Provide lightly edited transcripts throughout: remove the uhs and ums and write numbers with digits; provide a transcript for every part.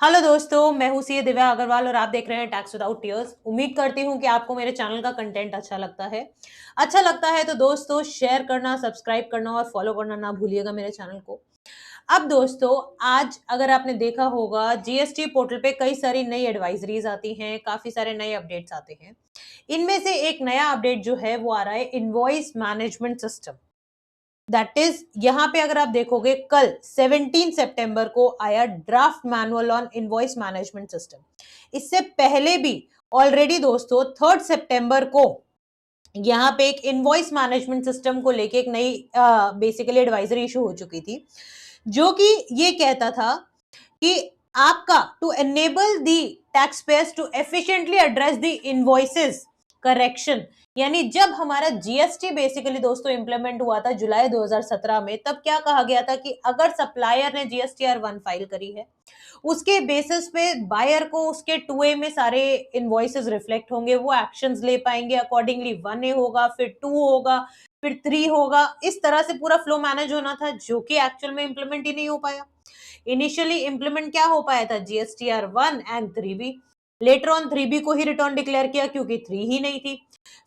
Hello दोस्तों, मैं हूँ सी दिव्या अग्रवाल और आप देख रहे हैं टैक्स विदाउट टीयर्स। उम्मीद करती हूँ कि आपको मेरे चैनल का कंटेंट अच्छा लगता है। अच्छा लगता है तो दोस्तों शेयर करना, सब्सक्राइब करना और फॉलो करना ना भूलिएगा मेरे चैनल को। अब दोस्तों, आज अगर आपने देखा होगा जीएसटी पोर्टल पे कई सारी नई एडवाइजरीज आती हैं, काफ़ी सारे नए अपडेट्स आते हैं। इनमें से एक नया अपडेट जो है वो आ रहा है invoice management system. That is यहाँ पे अगर आप देखोगे कल 17 सितंबर को आया draft manual on invoice management system. इससे पहले भी ऑलरेडी दोस्तों 3 सितंबर को यहाँ पे एक इनवॉइस मैनेजमेंट सिस्टम को लेके एक नई बेसिकली एडवाइजरी इशू हो चुकी थी, जो कि ये कहता था कि आपका to enable the tax payers to efficiently address the invoices correction. यानी जब हमारा जीएसटी बेसिकली दोस्तों इंप्लीमेंट हुआ था जुलाई 2017 में, तब क्या कहा गया था कि अगर सप्लायर ने जीएसटीआर 1 फाइल करी है, उसके बेसिस पे बायर को उसके 2A में सारे इनवॉइसेस रिफ्लेक्ट होंगे, वो एक्शंस ले पाएंगे अकॉर्डिंगली। 1A होगा, फिर 2 होगा, फिर 3 होगा। इस तरह से पूरा फ्लो मैनेज होना था, जो कि एक्चुअल में इंप्लीमेंट ही नहीं हो पाया। इनिशियली इंप्लीमेंट क्या हो पाया था, GSTR 1 and 3B। Later on 3B को ही रिटर्न डिक्लेयर किया क्योंकि 3 ही नहीं थी।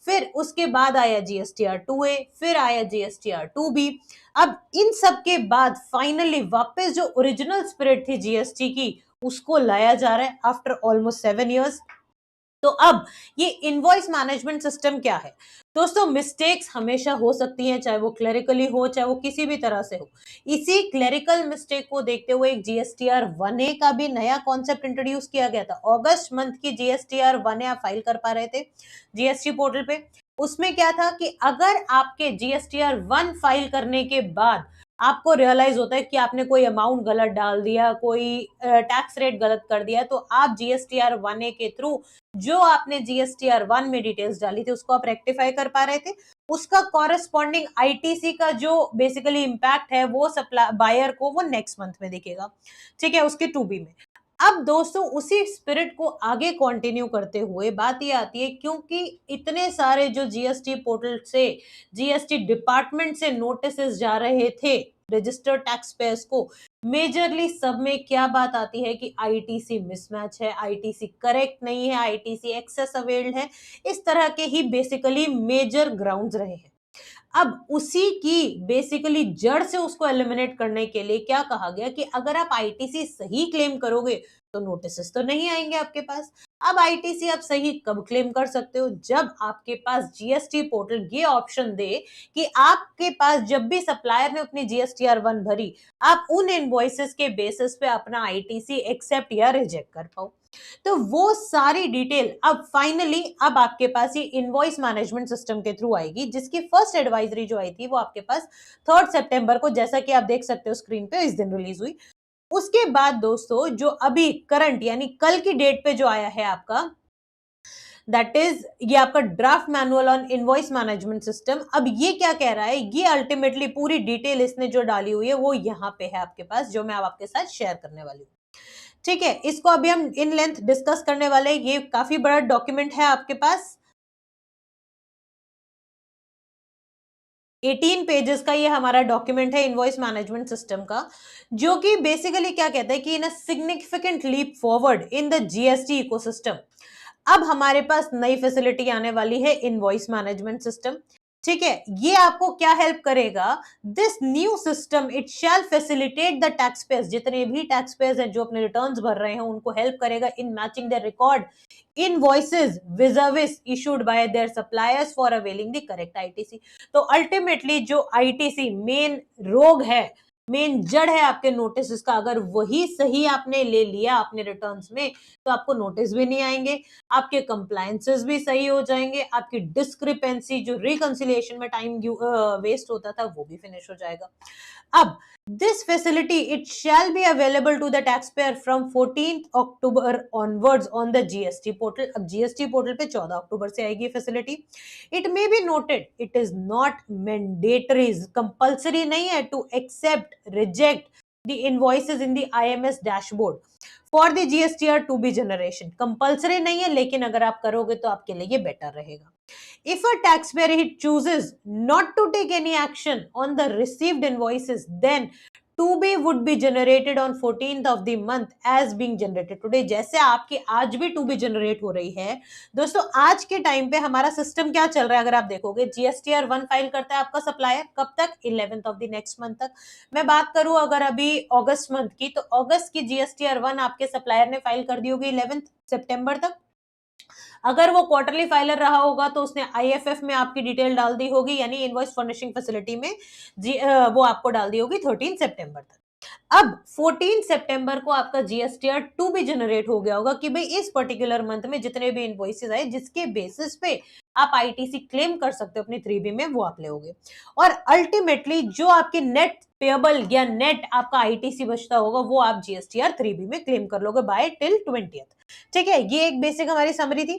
फिर उसके बाद आया जीएसटीआर 2A, फिर आया जीएसटीआर 2B। अब इन सब के बाद फाइनली वापस जो ओरिजिनल स्पिरिट थी जीएसटी की, उसको लाया जा रहा है आफ्टर ऑलमोस्ट 7 इयर्स। तो अब ये इनवॉइस मैनेजमेंट सिस्टम क्या है दोस्तों? मिस्टेक्स हमेशा हो सकती हैं, चाहे वो क्लरिकली हो, चाहे वो किसी भी तरह से हो। इसी क्लरिकल मिस्टेक को देखते हुए एक जीएसटीआर 1A का भी नया कॉन्सेप्ट इंट्रोड्यूस किया गया था। अगस्त मंथ की जीएसटीआर 1A आप फाइल कर पा रहे थे जीएसटी पोर्टल पे। उसमें क्या था कि अगर आपके जीएसटीआर 1 फाइल करने के बाद आपको रियलाइज होता है कि आपने कोई अमाउंट गलत डाल दिया, कोई टैक्स रेट गलत कर दिया, तो आप जीएसटीआर 1A के थ्रू जो आपने जीएसटीआर 1 में डिटेल्स डाली थी उसको आप रेक्टिफाई कर पा रहे थे। उसका कॉरेस्पॉन्डिंग आईटीसी का जो बेसिकली इंपैक्ट है वो सप्लाई बायर को वो नेक्स्ट मंथ में दिखेगा, ठीक है, उसके 2B में। अब दोस्तों उसी स्पिरिट को आगे कंटिन्यू करते हुए बात ये आती है, क्योंकि इतने सारे जो जीएसटी पोर्टल से, जीएसटी डिपार्टमेंट से नोटिसेस जा रहे थे रजिस्टर्ड टैक्स पेयर्स को, मेजरली सब में क्या बात आती है कि आईटीसी मिसमैच है, आईटीसी करेक्ट नहीं है, आईटीसी एक्सेस अवेल्ड है। इस तरह के ही बेसिकली मेजर ग्राउंड्स रहे हैं। अब उसी की बेसिकली जड़ से उसको एलिमिनेट करने के लिए क्या कहा गया कि अगर आप आईटीसी सही क्लेम करोगे तो नोटिसेस तो नहीं आएंगे आपके पास। अब आईटीसी आप सही कब क्लेम कर सकते हो? जब आपके पास जीएसटी पोर्टल ये ऑप्शन दे कि आपके पास जब भी सप्लायर ने अपनी जीएसटीआर 1 भरी, आप उन इनवॉइसेस के बेसिस पे अपना आईटीसी एक्सेप्ट या रिजेक्ट कर पाओ। तो वो सारी डिटेल अब फाइनली अब आपके पास ये इनवॉइस मैनेजमेंट सिस्टम के थ्रू आएगी, जिसकी फर्स्ट एडवाइजरी जो आई थी वो आपके पास 3 सितंबर को, जैसा कि आप देख सकते हो स्क्रीन पे, इस दिन रिलीज हुई। उसके बाद दोस्तों जो अभी करंट यानी कल की डेट पे जो आया है आपका, दैट इज ये आपका draft manual on invoice management system. अब ये क्या कह रहा है, ये अल्टीमेटली पूरी डिटेल इसने जो डाली हुई है वो यहाँ पे है आपके पास, जो मैं अब आपके साथ शेयर करने वाली हूँ। ठीक है, इसको अभी हम इन लेंथ डिस्कस करने वाले हैं। ये काफी बड़ा डॉक्यूमेंट है आपके पास, 18 पेजेस का ये हमारा डॉक्यूमेंट है इनवॉइस मैनेजमेंट सिस्टम का, जो कि बेसिकली क्या कहता है कि in a significant leap forward in the GST ecosystem, अब हमारे पास नई फैसिलिटी आने वाली है इनवॉइस मैनेजमेंट सिस्टम। ठीक है, ये आपको क्या हेल्प करेगा? This new system it shall facilitate the tax pairs, जितने भी टैक्स पेयर्स हैं जो अपने रिटर्न्स भर रहे हैं उनको हेल्प करेगा in matching the record invoices vis-a-vis issued by their suppliers for availing the correct ITC. तो अल्टीमेटली जो आईटीसी मेन रोग है, मेन जड़ है आपके नोटिस का, अगर वही सही आपने ले लिया अपने रिटर्न्स में, तो आपको नोटिस भी नहीं आएंगे, आपके कंप्लायंसेस भी सही हो जाएंगे, आपकी डिस्क्रिपेंसी जो रिकंसिलिएशन में टाइम वेस्ट होता था वो भी फिनिश हो जाएगा। अब this facility it shall be available to the tax payer from 14 October onwards on the GST portal. अब जीएसटी पोर्टल पे 14 अक्टूबर से आएगी facility. It may be noted it is not mandatory, compulsory नहीं है to accept reject the invoices in the IMS dashboard for the GSTR 2B generation. Compulsory नहीं है, लेकिन अगर आप करोगे तो आपके लिए ये बेटर रहेगा। If a taxpayer he chooses not to take any action on the received invoices, then to be would be generated on 14th of the month as being generated today. जैसे आपकी आज भी टू बी जनरेट हो रही है दोस्तों, आज के टाइम पे हमारा सिस्टम क्या चल रहा है अगर आप देखोगे, जीएसटीआर 1 फाइल करता है आपका सप्लायर कब तक, 11th of the next month तक। मैं बात करूं अगर अभी अगस्त मंथ की, तो अगस्त की जीएसटीआर 1 आपके सप्लायर ने फाइल कर दी होगी 11th सितंबर तक। अगर वो क्वार्टरली फाइलर रहा होगा तो उसने आईएफएफ में आपकी डिटेल डाल दी होगी, यानी इनवॉइस फर्निशिंग फैसिलिटी में वो आपको डाल दी होगी 13 सितंबर तक। अब 14 सितंबर को आपका जीएसटीआर 2 भी जनरेट हो गया होगा कि भाई इस पर्टिकुलर मंथ में जितने भी इनवॉइसेस आए जिसके बेसिस पे आप आईटीसी क्लेम कर सकते हो अपनी 3बी में, वो आप लेोगे। और अल्टीमेटली जो आपकी नेट पेएबल या नेट आपका आईटीसी बचता होगा वो आप जीएसटीआर 3बी में क्लेम कर लोगे बाय टिल 20th। ठीक है, ये एक बेसिक हमारी समरी थी।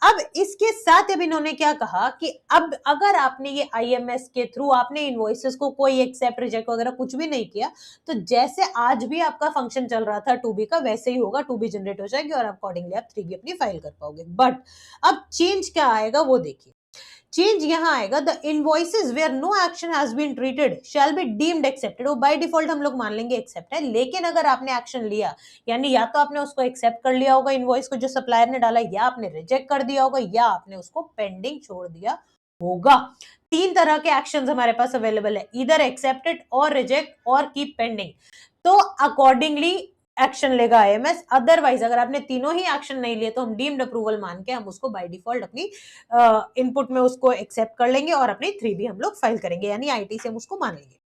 अब इसके साथ अब इन्होंने क्या कहा कि अब अगर आपने ये आईएमएस के थ्रू आपने इनवॉइसेस को कोई एक्सेप्ट रिजेक्ट वगैरह कुछ भी नहीं किया, तो जैसे आज भी आपका फंक्शन चल रहा था 2बी का, वैसे ही होगा, 2बी जनरेट हो जाएगी और अकॉर्डिंगली आप 3बी अपनी फाइल कर पाओगे। बट अब चेंज क्या आएगा वो देखिए। चेंज यहां आएगा, the invoices where no action has been treated shall be deemed accepted. वो बाय डिफॉल्ट हम लोग मान लेंगे एक्सेप्ट है, लेकिन अगर आपने एक्शन लिया, यानी या तो आपने उसको एक्सेप्ट कर लिया होगा इनवॉइस को जो सप्लायर ने डाला, या आपने रिजेक्ट कर दिया होगा, या आपने उसको पेंडिंग छोड़ दिया होगा। 3 तरह के एक्शंस हमारे पास अवेलेबल है, ईदर एक्सेप्टेड और रिजेक्ट और कीप पेंडिंग। तो अकॉर्डिंगली एक्शन लेगा आईएमएस। अदरवाइज अगर आपने तीनों ही एक्शन नहीं लिए तो हम डीम्ड अप्रूवल मान के हम उसको बाय डिफॉल्ट अपनी इनपुट में उसको एक्सेप्ट कर लेंगे और अपनी 3बी हम लोग फाइल करेंगे, यानी आईटी से हम उसको मान लेंगे।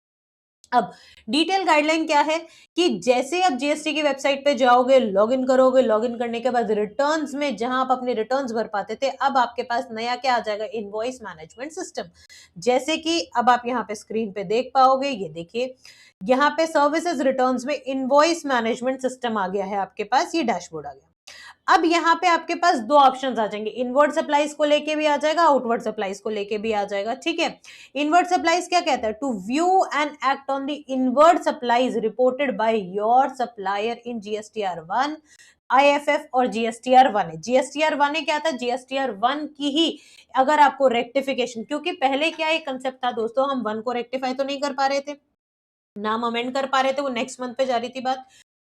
अब डिटेल गाइडलाइन क्या है कि जैसे आप जीएसटी की वेबसाइट पे जाओगे, लॉगिन करोगे, लॉगिन करने के बाद रिटर्न्स में जहां आप अपने रिटर्न्स भर पाते थे, अब आपके पास नया क्या आ जाएगा, इनवॉइस मैनेजमेंट सिस्टम। जैसे कि अब आप यहाँ पे स्क्रीन पे देख पाओगे, ये देखिए यहाँ पे सर्विसेज रिटर्न्स में इनवॉइस मैनेजमेंट सिस्टम आ गया है आपके पास, ये डैशबोर्ड आ गया। अब यहाँ पे आपके पास 2 ऑप्शंस आ जाएंगे, इनवर्ड सप्लाईज को लेके भी आ जाएगा, आउटवर्ड सप्लाईज को लेके भी आ जाएगा। ठीक है, इनवर्ड सप्लाईज क्या कहता है, to view and act on the inward supplies reported by your supplier in GSTR 1, IFF और जीएसटीआर 1 है। जीएसटीआर 1 है क्या था, जीएसटीआर 1 की ही अगर आपको रेक्टिफिकेशन, क्योंकि पहले क्या एक कंसेप्ट था दोस्तों, हम 1 को रेक्टिफाई तो नहीं कर पा रहे थे, नाम अमेंड कर पा रहे थे, वो नेक्स्ट मंथ पे जा रही थी बात।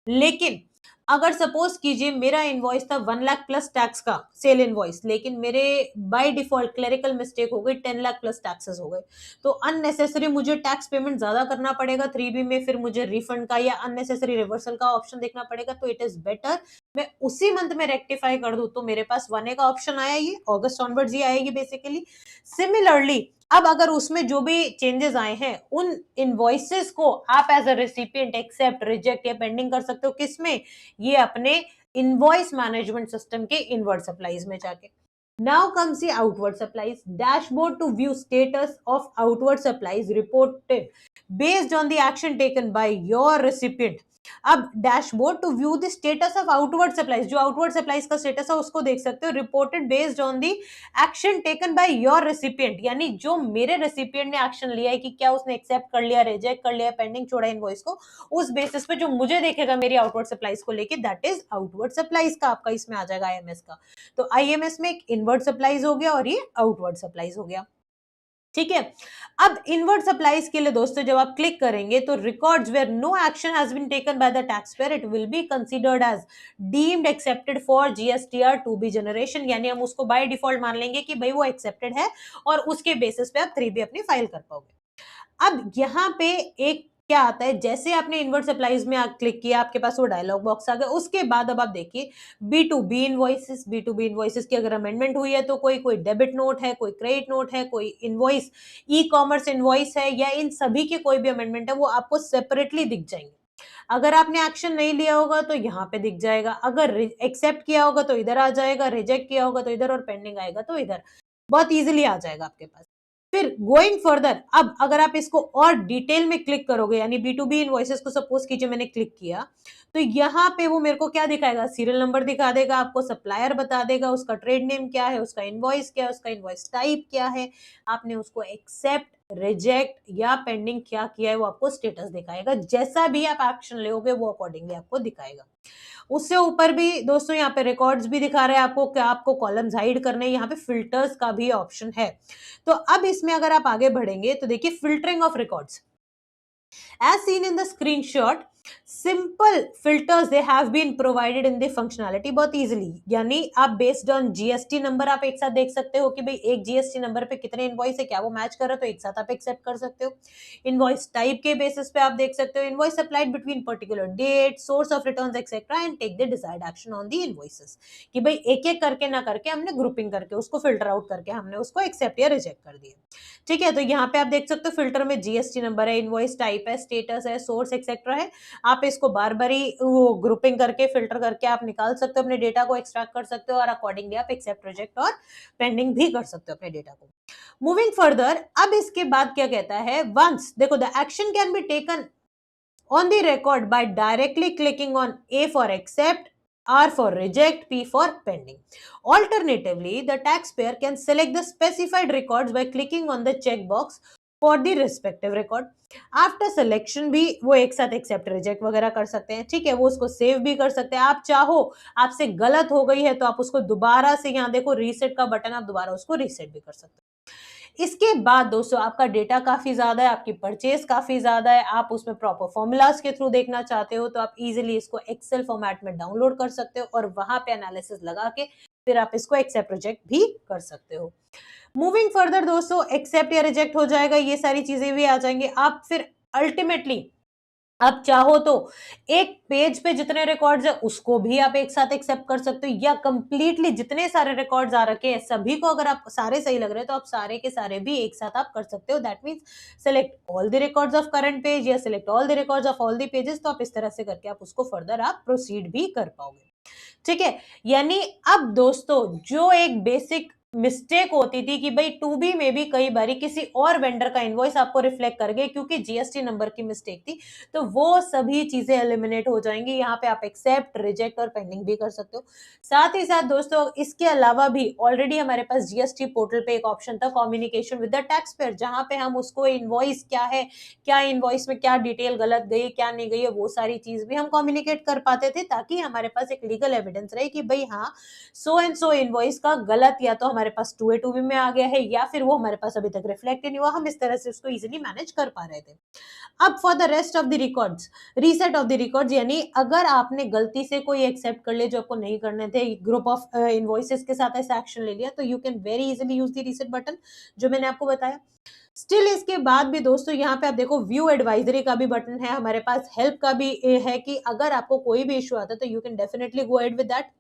लेकिन अगर सपोज कीजिए मेरा इनवॉइस था 1 लाख प्लस टैक्स का सेल इनवॉइस, लेकिन मेरे बाय डिफॉल्ट क्लेरिकल मिस्टेक हो गई 10 लाख प्लस टैक्सेस हो गए, तो अननेसेसरी मुझे टैक्स पेमेंट ज्यादा करना पड़ेगा 3बी में, फिर मुझे रिफंड का या अननेसेसरी रिवर्सल का ऑप्शन देखना पड़ेगा। तो इट इज बेटर मैं उसी मंथ में रेक्टिफाई कर दूं। तो मेरे पास 1A का ऑप्शन आया, ये अगस्त ऑनवर्ड्स ही आएगी बेसिकली। सिमिलरली अब अगर उसमें जो भी चेंजेस आए हैं उन इनवॉइसेस को आप as a recipient accept, reject या पेंडिंग कर सकते हो, किसमें, ये अपने इनवॉइस मैनेजमेंट सिस्टम के इनवर्ड सप्लाईज में जाके। Now comes the outward supplies, dashboard to view status of outward supplies reported based on the action taken by your recipient. अब dashboard to view the status of outward supplies, जो outward supplies का status है उसको देख सकते हो, reported based on the action taken by your recipient, यानी जो मेरे रेसिपिएंट ने एक्शन लिया है कि क्या उसने एक्सेप्ट कर लिया, रिजेक्ट कर लिया, पेंडिंग छोड़ा इनवॉइस को, उस बेसिस पे जो मुझे देखेगा मेरी आउटवर्ड सप्लाईज को लेके, दैट इज आउटवर्ड सप्लाईज का आपका इसमें आ जाएगा आईएमएस का। तो आईएमएस में एक इनवर्ड सप्लाईज हो गया और ये आउटवर्ड सप्लाईज हो गया। ठीक है, अब इनवर्ड सप्लाईज के लिए दोस्तों जब आप क्लिक करेंगे तो records where no action has been taken by the tax payer, it will be considered as deemed accepted for GSTR 2बी जनरेशन, यानी हम उसको बाय डिफॉल्ट मान लेंगे कि भाई वो एक्सेप्टेड है और उसके बेसिस पे आप 3बी अपनी फाइल कर पाओगे। अब यहाँ पे एक क्या आता है, जैसे आपने इनवर्ट सप्लाईज में क्लिक किया आपके पास वो डायलॉग बॉक्स आ गया, उसके बाद अब आप देखिए बी टू बी इनवॉइसेस की अगर अमेंडमेंट हुई है तो कोई कोई डेबिट नोट है, कोई क्रेडिट नोट है, कोई इनवॉइस ई कॉमर्स इनवॉइस है, या इन सभी के कोई भी अमेंडमेंट है वो आपको सेपरेटली दिख जाएंगे। अगर आपने एक्शन नहीं लिया होगा तो यहाँ पे दिख जाएगा, अगर एक्सेप्ट किया होगा तो इधर आ जाएगा, रिजेक्ट किया होगा तो इधर, और पेंडिंग आएगा तो इधर, बहुत इजीली आ जाएगा आपके पास। फिर गोइंग फर्दर, अब अगर आप इसको और डिटेल में क्लिक करोगे, यानी बी इनवॉइसेस को सपोज कीजिए मैंने क्लिक किया, तो यहाँ पे वो मेरे को क्या दिखाएगा, सीरियल नंबर दिखा देगा, आपको सप्लायर बता देगा, उसका ट्रेड नेम क्या है, उसका इनवॉइस क्या है, उसका इनवॉइस टाइप क्या है, आपने उसको एक्सेप्ट, रिजेक्ट या पेंडिंग क्या किया है, वो आपको स्टेटस दिखाएगा। जैसा भी आप एक्शन लोगे वो अकॉर्डिंगली आपको दिखाएगा। उससे ऊपर भी दोस्तों यहाँ पे रिकॉर्ड्स भी दिखा रहे हैं आपको, क्या आपको कॉलम्स हाइड करने हैं, यहाँ पे फिल्टर्स का भी ऑप्शन है। तो अब इसमें अगर आप आगे बढ़ेंगे तो देखिए filtering of records, As seen in the screenshot, simple filters they have been provided in the functionality बहुत easily, यानी आप based on GST नंबर आप एक साथ देख सकते हो कि भाई एक GST नंबर पे कितने इनवॉइस है, क्या वो मैच कर रहा है, तो एक साथ आप एक्सेप्ट कर सकते हो। इनवॉइस टाइप के बेसिस पे आप देख सकते हो invoice applied between particular date, source of returns etcetera and take the desired action on the invoices, कि भाई एक एक करके ना करके हमने ग्रुपिंग करके उसको फिल्टर आउट करके हमने उसको एक्सेप्ट या रिजेक्ट कर दिया। ठीक है, तो यहाँ पे आप देख सकते हो फिल्टर में जीएसटी नंबर है, इनवॉइस टाइप है, स्टेटस है, सोर्स एक्सेट्रा है। आप इसको बार बार ही वो ग्रुपिंग करके फिल्टर करके आप निकाल सकते हो, अपने डेटा को एक्सट्रैक्ट कर सकते हो और अकॉर्डिंगली आप एक्सेप्ट, रिजेक्ट और पेंडिंग भी कर सकते हो अपने डेटा को। मूविंग फर्दर, अब इसके बाद क्या कहता है, वंस देखो the action can be taken on the record by directly clicking on A for accept, R for reject, P for pending. Alternatively, the taxpayer can select the specified records by clicking on the checkbox for the respective record. After selection भी वो एक साथ accept reject वगैरह कर सकते हैं, ठीक है, वो उसको सेव भी कर सकते हैं। आप चाहो आपसे गलत हो गई है तो आप उसको दोबारा से, यहाँ देखो रीसेट का बटन, आप दोबारा उसको रीसेट भी कर सकते हैं। इसके बाद दोस्तों आपका डेटा काफी ज्यादा है, आपकी परचेज काफी ज्यादा है, आप उसमें प्रॉपर फॉर्मूलाज के थ्रू देखना चाहते हो तो आप इजीली इसको एक्सेल फॉर्मेट में डाउनलोड कर सकते हो और वहां पे एनालिसिस लगा के फिर आप इसको एक्सेप्ट रिजेक्ट भी कर सकते हो। मूविंग फर्दर दोस्तों, एक्सेप्ट या रिजेक्ट हो जाएगा, ये सारी चीजें भी आ जाएंगी। आप फिर अल्टीमेटली आप चाहो तो एक पेज पे जितने रिकॉर्ड्स है उसको भी आप एक साथ एक्सेप्ट कर सकते हो, या कंप्लीटली जितने सारे रिकॉर्ड्स आ रखे हैं सभी को अगर आप सारे सही लग रहे हैं तो आप सारे के सारे भी एक साथ आप कर सकते हो। That means select all the records of current page या select all the records of all the pages, तो आप इस तरह से करके आप उसको फर्दर आप प्रोसीड भी कर पाओगे। ठीक है, यानी अब दोस्तों जो एक बेसिक मिस्टेक होती थी कि भाई टू बी में भी कई बारी किसी और वेंडर का इनवॉइस आपको रिफ्लेक्ट कर गए क्योंकि जीएसटी नंबर की मिस्टेक थी, तो वो सभी चीजें एलिमिनेट हो जाएंगी। यहाँ पे आप एक्सेप्ट, रिजेक्ट और पेंडिंग भी कर सकते हो। साथ ही साथ दोस्तों इसके अलावा भी ऑलरेडी हमारे पास जीएसटी पोर्टल पे एक ऑप्शन था communication with the tax pair, जहां पे हम उसको इनवॉइस क्या है, क्या इनवॉइस में क्या डिटेल गलत गई, क्या नहीं गई है, वो सारी चीज भी हम कम्युनिकेट कर पाते थे, ताकि हमारे पास एक लीगल एविडेंस रहे कि भाई हाँ सो एंड सो इनवॉइस का गलत या तो हमारे पास 2A 2B में आ गया है या फिर वो हमारे पास अभी तक रिफ्लेक्ट नहीं हुआ, हम इस तरह से उसको इजीली मैनेज कर पा रहे थे। अब for the rest of the records, reset of the records, यानी अगर आपने गलती से कोई एक्सेप्ट कर ले जो आपको नहीं करने थे, ग्रुप ऑफ इनवॉइसेस के साथ ऐसा एक्शन ले लिया, तो you can very easily use the reset button जो मैंने आपको बताया। स्टिल इसके बाद भी दोस्तों यहाँ पे आप देखो व्यू एडवाइजरी का भी बटन है हमारे पास, हेल्प का भी है कि अगर आपको कोई भी इशू आता है तो you can definitely go ahead with that,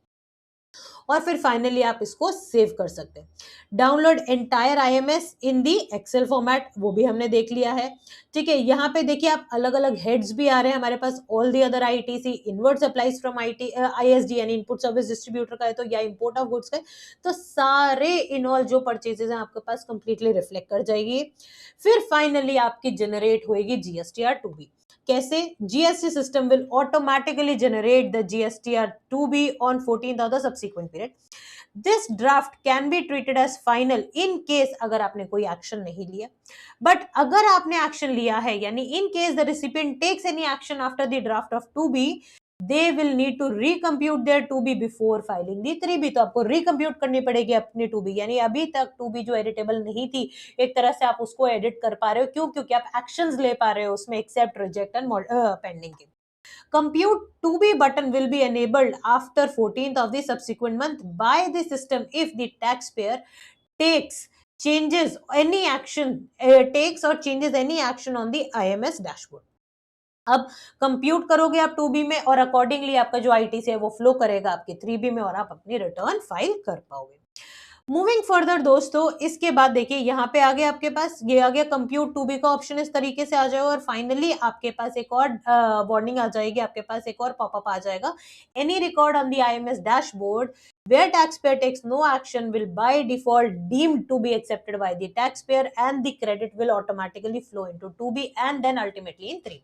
और फिर फाइनली आप इसको सेव कर सकते हैं। डाउनलोड एंटायर आईएमएस इन दी एक्सेल फॉर्मेट, वो भी हमने देख लिया है। ठीक है, यहाँ पे देखिए आप अलग अलग हेड्स भी आ रहे हैं हमारे पास, all the other ITC, inward supplies from IT ISD यानी इनपुट सर्विस डिस्ट्रीब्यूटर का है तो, या इंपोर्ट ऑफ गुड्स का है तो, सारे इन ऑल जो परचेजेस हैं आपके पास कंप्लीटली रिफ्लेक्ट कर जाएगी। फिर फाइनली आपकी जनरेट होएगी जीएसटीआर टू बी। कैसे? GST system will automatically generate the GSTR to be on 14th of the subsequent period. This draft can be treated as final in case अगर आपने कोई action नहीं लिया, बट अगर आपने एक्शन लिया है यानी in case the recipient takes any action after the draft of 2B, they will need to recompute their 2B before filing the 3B। तो आपको recompute करनी पड़ेगी अपनी 2B, यानी अभी तक 2B जो एडिटेबल नहीं थी एक तरह से आप उसको एडिट कर पा रहे हो, क्यों? क्योंकि आप एक्शंस ले पा रहे हो उसमें एक्सेप्ट, रिजेक्ट एंड पेंडिंग के। Compute 2B button will be enabled after 14th of the subsequent month by the system if the taxpayer takes changes any action takes or changes any action on the IMS dashboard। अब compute करोगे आप 2B में और accordingly आपका जो ITC है वो flow करेगा आपके 3B में और आप अपनी रिटर्न फाइल कर पाओगे। मूविंग फर्दर दोस्तों, इसके बाद देखिए यहाँ पे आगे आपके पास ये आ गया कंप्यूट 2B का ऑप्शन, इस तरीके से आ जाएगा और फाइनली आपके पास एक और वार्निंग आ जाएगी, आपके पास एक और पॉपअप आ जाएगा, any record on the IMS dashboard where taxpayer takes no action will by default deemed to be accepted by the taxpayer and the credit will automatically flow into 2B and then ultimately in 3B।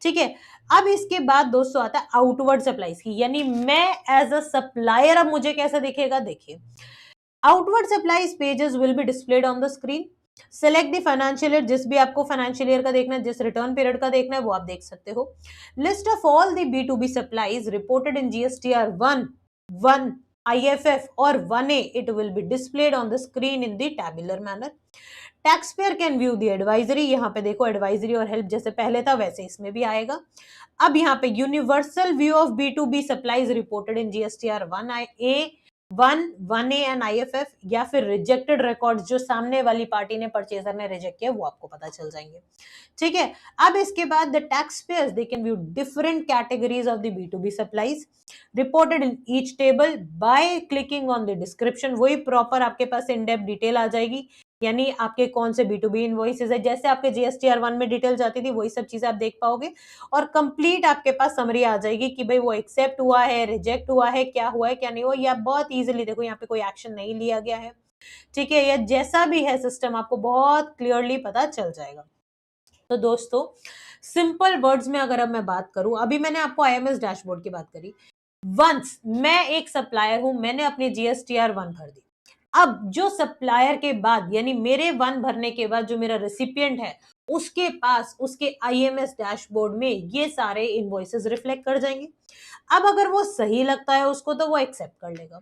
ठीक है, अब इसके बाद दोस्तों आता है outward supplies की, यानी मैं एज अ सप्लायर अब मुझे कैसे दिखेगा, देखिए outward supplies pages will be displayed on the screen. Select the financial year, जिस भी आपको फाइनेंशियल ईयर का देखना है, जिस रिटर्न पीरियड का देखना है वो आप देख सकते हो। List of all the B2B supplies reported in GSTR 1 IFF or 1A, it will be displayed on the screen in the tabular manner. Taxpayer can view the advisory. यहाँ पे देखो advisory और help जैसे पहले था वैसे इसमें भी आएगा. अब यहाँ पे universal view of B2B supplies reported in GSTR 1A, 1A and IFF, या फिर रिजेक्टेड रिकॉर्ड्स जो सामने वाली पार्टी ने, परचेजर ने रिजेक्ट किया, वो आपको पता चल जाएंगे. ठीक है. अब इसके बाद the tax pairs they can view different categories of the B2B supplies reported in each table by clicking on the description. वही प्रॉपर आपके पास इन डेप्थ डिटेल आ जाएगी, यानी आपके कौन से B2B इनवॉइसेस है, जैसे आपके GSTR 1 में डिटेल जाती थी वही सब चीजें आप देख पाओगे, और कंप्लीट आपके पास समरी आ जाएगी कि भाई वो एक्सेप्ट हुआ है, रिजेक्ट हुआ है, क्या हुआ है क्या नहीं हुआ, या बहुत इजीली देखो यहाँ पे कोई एक्शन नहीं लिया गया है. ठीक है. या जैसा भी है सिस्टम आपको बहुत क्लियरली पता चल जाएगा. तो दोस्तों सिंपल वर्ड्स में अगर अब मैं बात करूं, अभी मैंने आपको IMS डैशबोर्ड की बात करी. वंस मैं एक सप्लायर हूं, मैंने अपनी GSTR 1 भर दी. अब जो सप्लायर के बाद, यानी मेरे 1 भरने के बाद जो मेरा रेसिपिएंट है, उसके पास उसके IMS डैशबोर्ड में ये सारे इनवॉइसेस रिफ्लेक्ट कर जाएंगे. अब अगर वो सही लगता है उसको तो वो एक्सेप्ट कर लेगा,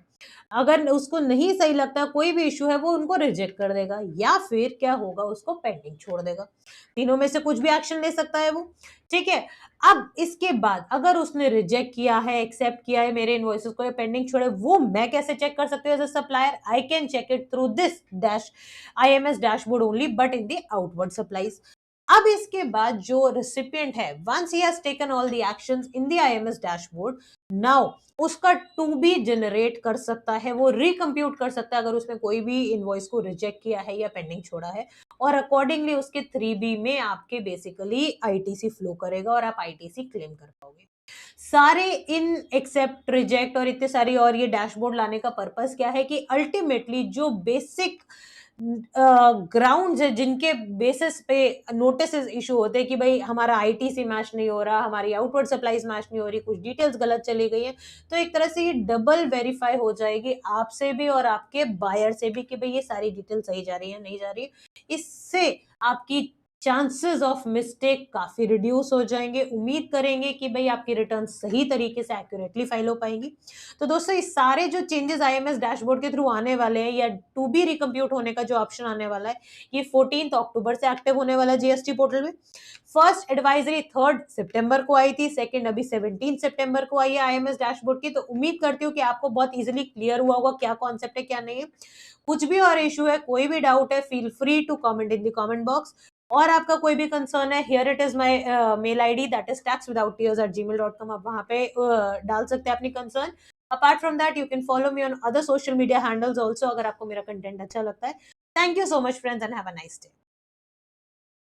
अगर उसको नहीं सही लगता, कोई भी इशू है, वो उनको रिजेक्ट कर देगा, या फिर क्या होगा, उसको पेंडिंग छोड़ देगा. तीनों में से कुछ भी एक्शन ले सकता है वो. ठीक है. अब इसके बाद अगर उसने रिजेक्ट किया है, एक्सेप्ट किया है मेरे इनवॉइसेस को, या पेंडिंग छोड़े, वो मैं कैसे चेक कर सकती हूँ as a supplier? I can check it through this dash IMS dashboard only, but in the outward supplies. अब इसके बाद जो रेसिपिएंट है, once he has taken all the actions in the IMS dashboard, now उसका two B generate कर सकता है, वो रिकम्प्यूट कर सकता है अगर उसने कोई भी इनवॉइस को रिजेक्ट किया है या पेंडिंग छोड़ा है, और अकॉर्डिंगली उसके 3B में आपके बेसिकली ITC फ्लो करेगा और आप ITC क्लेम कर पाओगे. सारे इन एक्सेप्ट, रिजेक्ट और इतने सारी और ये डैशबोर्ड लाने का पर्पस क्या है कि अल्टीमेटली जो बेसिक ग्राउंड्स है जिनके बेसिस पे नोटिस इशू होते हैं कि भाई हमारा ITC मैच नहीं हो रहा, हमारी आउटवर्ड सप्लाईज मैच नहीं हो रही, कुछ डिटेल्स गलत चली गई है, तो एक तरह से ये डबल वेरीफाई हो जाएगी आपसे भी और आपके बायर से भी कि भाई ये सारी डिटेल सही जा रही है, नहीं जा रही है. इससे आपकी चांसेस ऑफ मिस्टेक काफी रिड्यूस हो जाएंगे. उम्मीद करेंगे कि भाई आपकी रिटर्न सही तरीके से एक्यूरेटली फाइल हो पाएंगी. तो दोस्तों इस सारे जो चेंजेस IMS डैशबोर्ड के थ्रू आने वाले हैं, या टू बी रिकम्प्यूट होने का जो ऑप्शन आने वाला है, ये 14 अक्टूबर से एक्टिव होने वाला है GST पोर्टल में. फर्स्ट एडवाइजरी 3 सितंबर को आई थी, सेकंड अभी 17 सितंबर को आई है IMS डैशबोर्ड की. तो उम्मीद करती हूँ कि आपको बहुत इजीली क्लियर हुआ होगा क्या कॉन्सेप्ट है, क्या नहीं है. कुछ भी और इशू है, कोई भी डाउट है, feel free to comment in the comment box. और आपका कोई भी कंसर्न है, here it is my mail ID, that is taxwithouttears@gmail.com. आप वहां पे डाल सकते हैं अपनी concern. Apart from that you can follow me on other social media handles also, अगर आपको मेरा कंटेंट अच्छा लगता है. Thank you so much friends and have a nice day.